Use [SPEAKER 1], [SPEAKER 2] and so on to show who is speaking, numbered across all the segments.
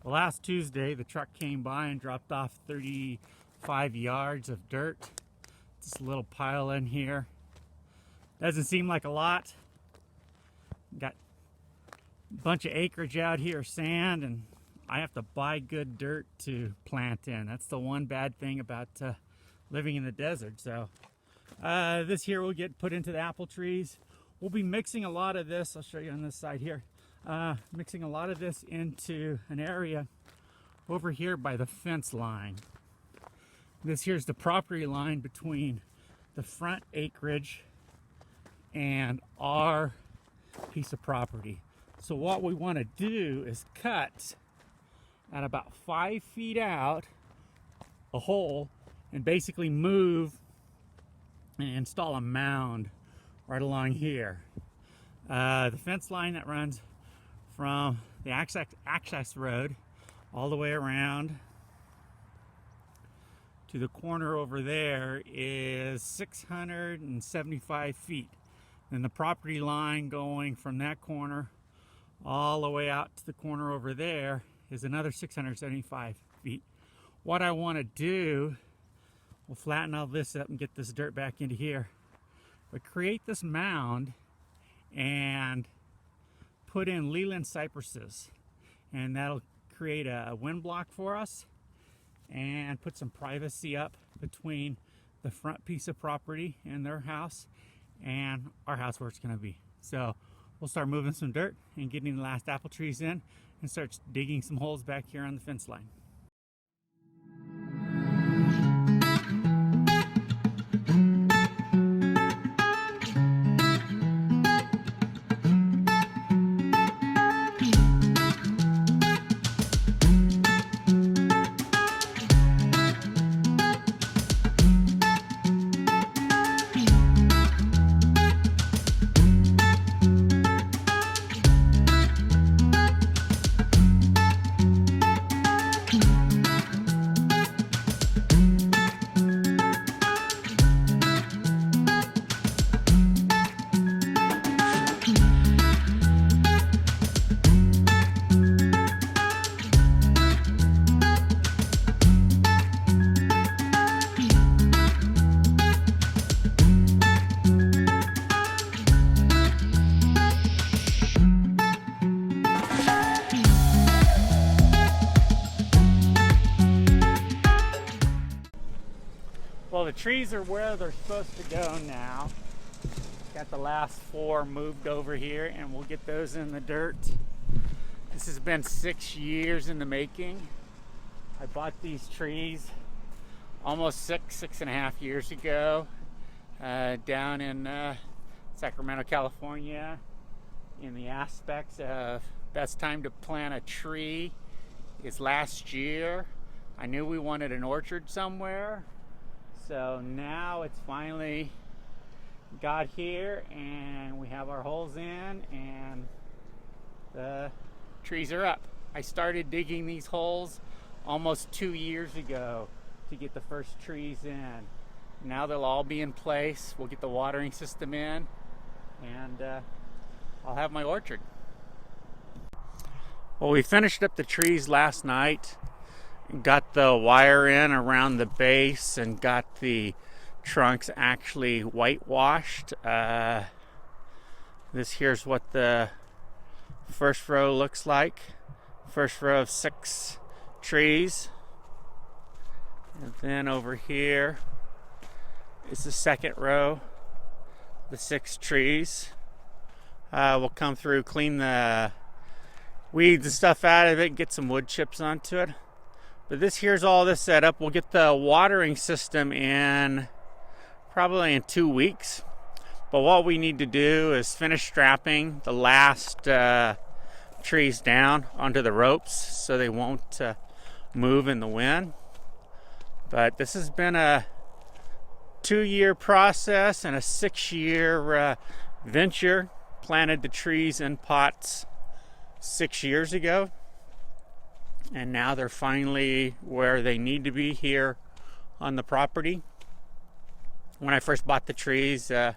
[SPEAKER 1] Well, last Tuesday, the truck came by and dropped off 35 yards of dirt. This little pile in here. Doesn't seem like a lot. Got a bunch of acreage out here, sand, and I have to buy good dirt to plant in. That's the one bad thing about living in the desert. So this here will get put into the apple trees. We'll be mixing a lot of this. I'll show you on this side here. Mixing a lot of this into an area over here by the fence line. This here's the property line between the front acreage and our piece of property. So what we want to do is cut at about 5 feet out a hole and basically move and install a mound right along here. The fence line that runs from the access road all the way around to the corner over there is 675 feet. Then the property line going from that corner all the way out to the corner over there is another 675 feet. What I want to do, we'll flatten all this up and get this dirt back into here, but create this mound and put in Leland cypresses, and that'll create a wind block for us and put some privacy up between the front piece of property and their house and our house where it's going to be. So we'll start moving some dirt and getting the last apple trees in and start digging some holes back here on the fence line. Well, the trees are where they're supposed to go now. Got the last 4 moved over here, and we'll get those in the dirt. This has been 6 years in the making. I bought these trees almost 6.5 years ago down in Sacramento, California. In the aspects of best time to plant a tree is last year. I knew we wanted an orchard somewhere. So now it's finally got here and we have our holes in and the trees are up. I started digging these holes almost 2 years ago to get the first trees in. Now they'll all be in place. We'll get the watering system in and I'll have my orchard. Well, we finished up the trees last night. Got the wire in around the base and got the trunks actually whitewashed. This here's what the first row looks like. First row of 6 trees. And then over here is the second row, the 6 trees. We'll come through, clean the weeds and stuff out of it, get some wood chips onto it. But this here's all this set up. We'll get the watering system in probably in 2 weeks. But what we need to do is finish strapping the last trees down onto the ropes so they won't move in the wind. But this has been a 2-year process and a 6-year venture. Planted the trees in pots 6 years ago. And now they're finally where they need to be here on the property. When I first bought the trees, I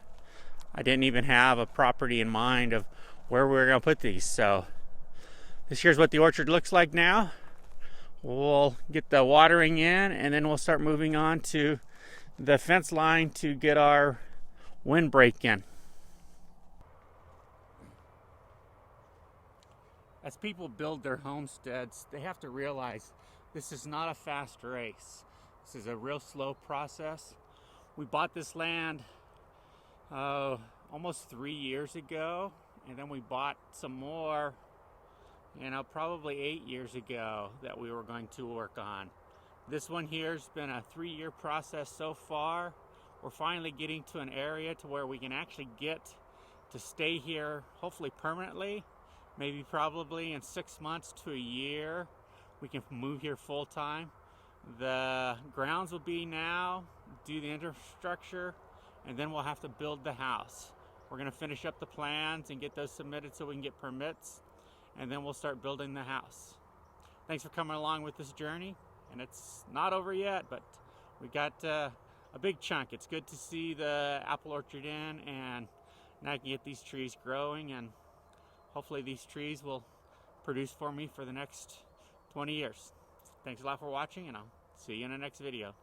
[SPEAKER 1] didn't even have a property in mind of where we were going to put these. So this here's what the orchard looks like now. We'll get the watering in, and then we'll start moving on to the fence line to get our windbreak in. As people build their homesteads, they have to realize this is not a fast race. This is a real slow process. We bought this land almost 3 years ago, and then we bought some more, probably 8 years ago that we were going to work on. This one here has been a 3-year process so far. We're finally getting to an area to where we can actually get to stay here, hopefully permanently. Maybe probably in 6 months to a year, we can move here full time. The grounds will be now, do the infrastructure, and then we'll have to build the house. We're gonna finish up the plans and get those submitted so we can get permits, and then we'll start building the house. Thanks for coming along with this journey, and it's not over yet, but we got a big chunk. It's good to see the apple orchard in, and now I can get these trees growing, and hopefully these trees will produce for me for the next 20 years. Thanks a lot for watching, and I'll see you in the next video.